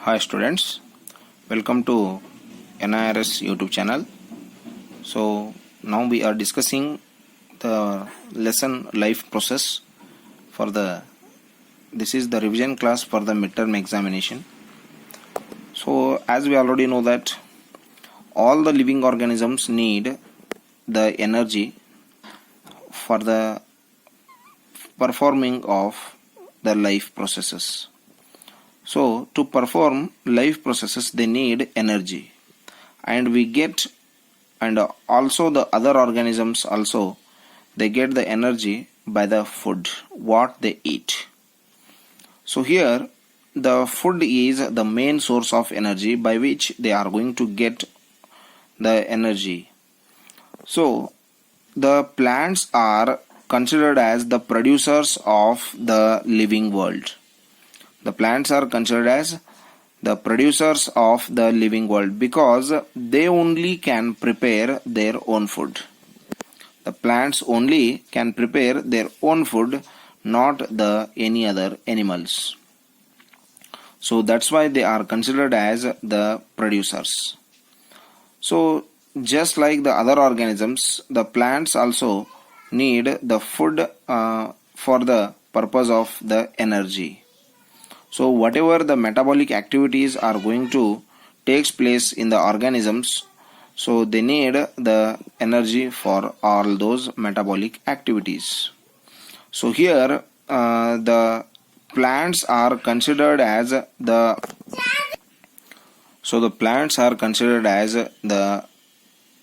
Hi students, welcome to NIRS YouTube channel. So now we are discussing the lesson life process for this is the revision class for the midterm examination. So as we already know that all the living organisms need the energy for the performing of the life processes. So to perform life processes they need energy, and we get, and also the other organisms also, they get the energy by the food what they eat. So here the food is the main source of energy by which they are going to get the energy. So the plants are considered as the producers of the living world. The plants are considered as the producers of the living world because they only can prepare their own food. The plants only can prepare their own food, not any other animals. So that's why they are considered as the producers. So just like the other organisms, the plants also need the food for the purpose of the energy. So whatever the metabolic activities are going to takes place in the organisms, so they need the energy for all those metabolic activities. So here the plants are considered as the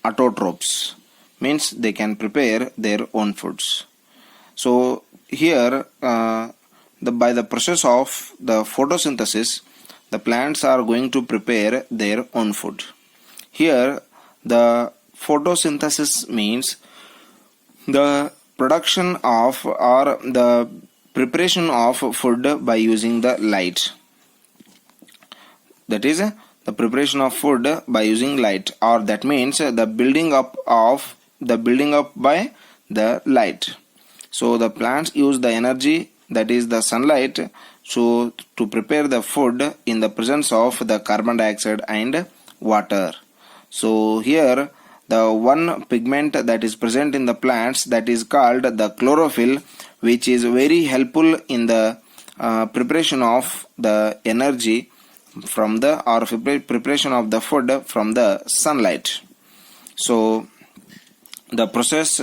autotrophs, means they can prepare their own foods. So here by the process of the photosynthesis, the plants are going to prepare their own food. Here the photosynthesis means the production of or the preparation of food by using the light. That is the preparation of food by using light, or that means the building up by the light. So the plants use the energy, that is the sunlight, so to prepare the food in the presence of the carbon dioxide and water. So here the one pigment that is present in the plants, that is called the chlorophyll, which is very helpful in the preparation of the energy from the preparation of the food from the sunlight. So the process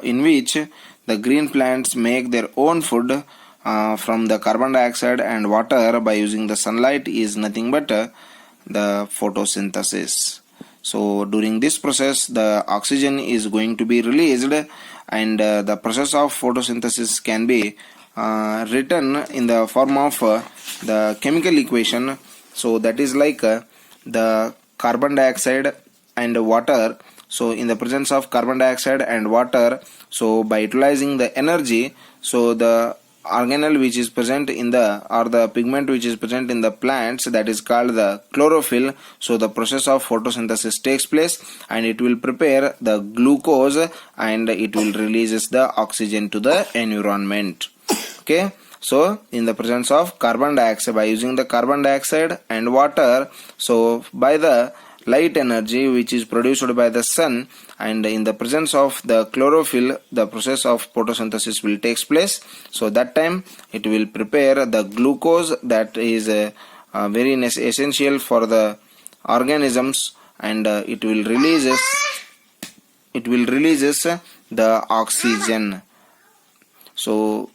in which the green plants make their own food from the carbon dioxide and water by using the sunlight is nothing but the photosynthesis. So during this process the oxygen is going to be released, and the process of photosynthesis can be written in the form of the chemical equation. So that is like the carbon dioxide and water. So in the presence of carbon dioxide and water, so by utilizing the energy, so the organelle which is present in the pigment which is present in the plants, that is called the chlorophyll. So the process of photosynthesis takes place, and it will prepare the glucose, and it will releases the oxygen to the environment. Okay, so in the presence of carbon dioxide, by using the carbon dioxide and water, so by the light energy which is produced by the sun, and in the presence of the chlorophyll, the process of photosynthesis will take place. So that time it will prepare the glucose, that is very essential for the organisms, and it will releases the oxygen. So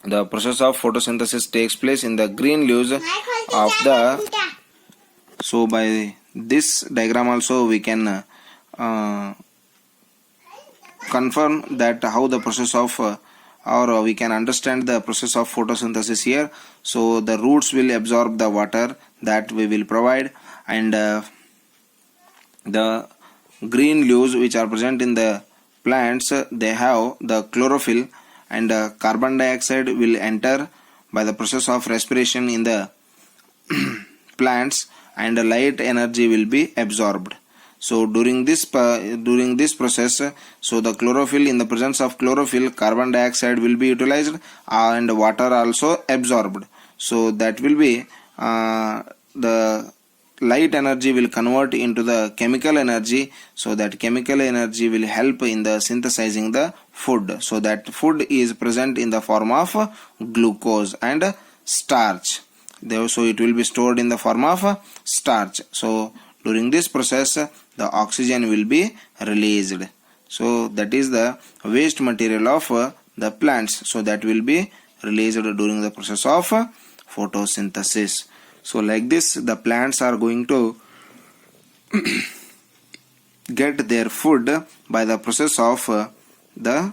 the process of photosynthesis takes place in the green leaves of the. So by this diagram also we can confirm that how the process of or we can understand the process of photosynthesis here. So the roots will absorb the water that we will provide, and the green leaves which are present in the plants, they have the chlorophyll, and carbon dioxide will enter by the process of respiration in the plants, and light energy will be absorbed. So during this process, so the chlorophyll, in the presence of chlorophyll, carbon dioxide will be utilized and water also absorbed. So that will be the light energy will convert into the chemical energy, so that chemical energy will help in the synthesizing the food. So that food is present in the form of glucose and starch. So it will be stored in the form of starch. So during this process the oxygen will be released. So that is the waste material of the plants. So that will be released during the process of photosynthesis. So like this the plants are going to get their food by the process of the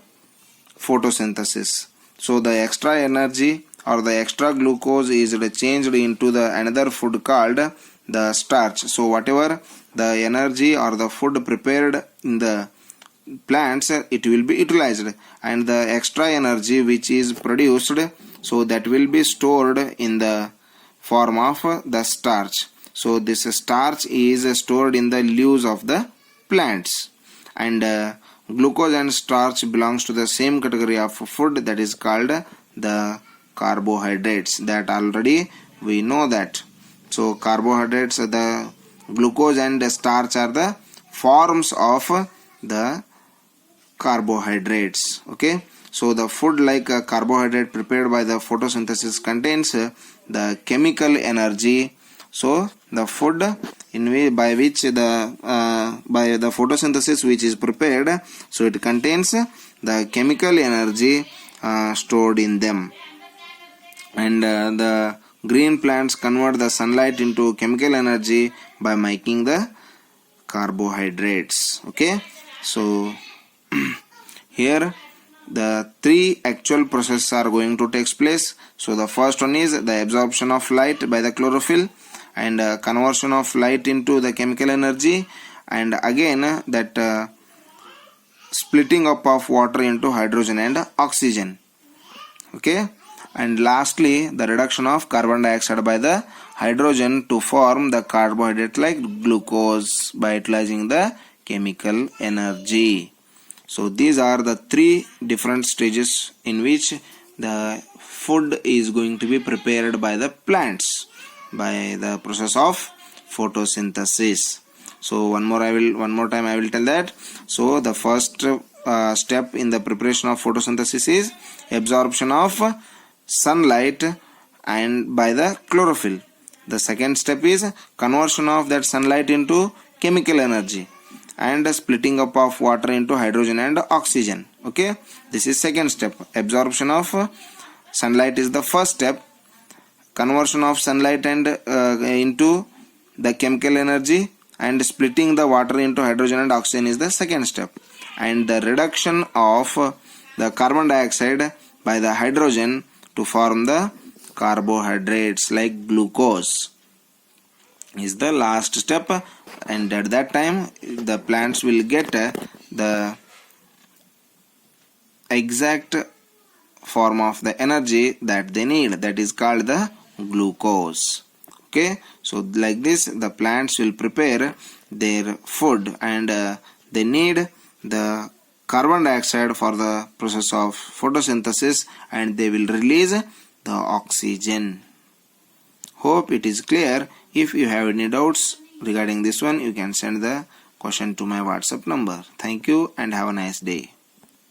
photosynthesis. So the extra energy or the extra glucose is changed into the another food called the starch. So whatever the energy or the food prepared in the plants, it will be utilized, and the extra energy which is produced, so that will be stored in the form of the starch. So this starch is stored in the leaves of the plants, and glucose and starch belongs to the same category of food, that is called the carbohydrates. That already we know that. So carbohydrates, the glucose and the starch are the forms of the carbohydrates. Okay, so the food like a carbohydrate prepared by the photosynthesis contains the chemical energy. So the food by which the by the photosynthesis which is prepared, so it contains the chemical energy stored in them, and the green plants convert the sunlight into chemical energy by making the carbohydrates. Okay, so here the three actual processes are going to take place. So the first one is the absorption of light by the chlorophyll, and conversion of light into the chemical energy, and again that splitting up of water into hydrogen and oxygen. Okay, and lastly the reduction of carbon dioxide by the hydrogen to form the carbohydrate like glucose by utilizing the chemical energy. So these are the three different stages in which the food is going to be prepared by the plants by the process of photosynthesis. So one more time I will tell that. So the first step in the preparation of photosynthesis is absorption of sunlight and by the chlorophyll. The second step is conversion of that sunlight into chemical energy, and splitting up of water into hydrogen and oxygen. Okay, this is second step. Absorption of sunlight is the first step. Conversion of sunlight and into the chemical energy, and splitting the water into hydrogen and oxygen is the second step. And the reduction of the carbon dioxide by the hydrogen to form the carbohydrates like glucose is the last step. And at that time the plants will get the exact form of the energy that they need, that is called the glucose. Okay, so like this the plants will prepare their food, and they need the carbon dioxide for the process of photosynthesis, and they will release the oxygen. Hope it is clear. If you have any doubts regarding this one, you can send the question to my WhatsApp number. Thank you and have a nice day.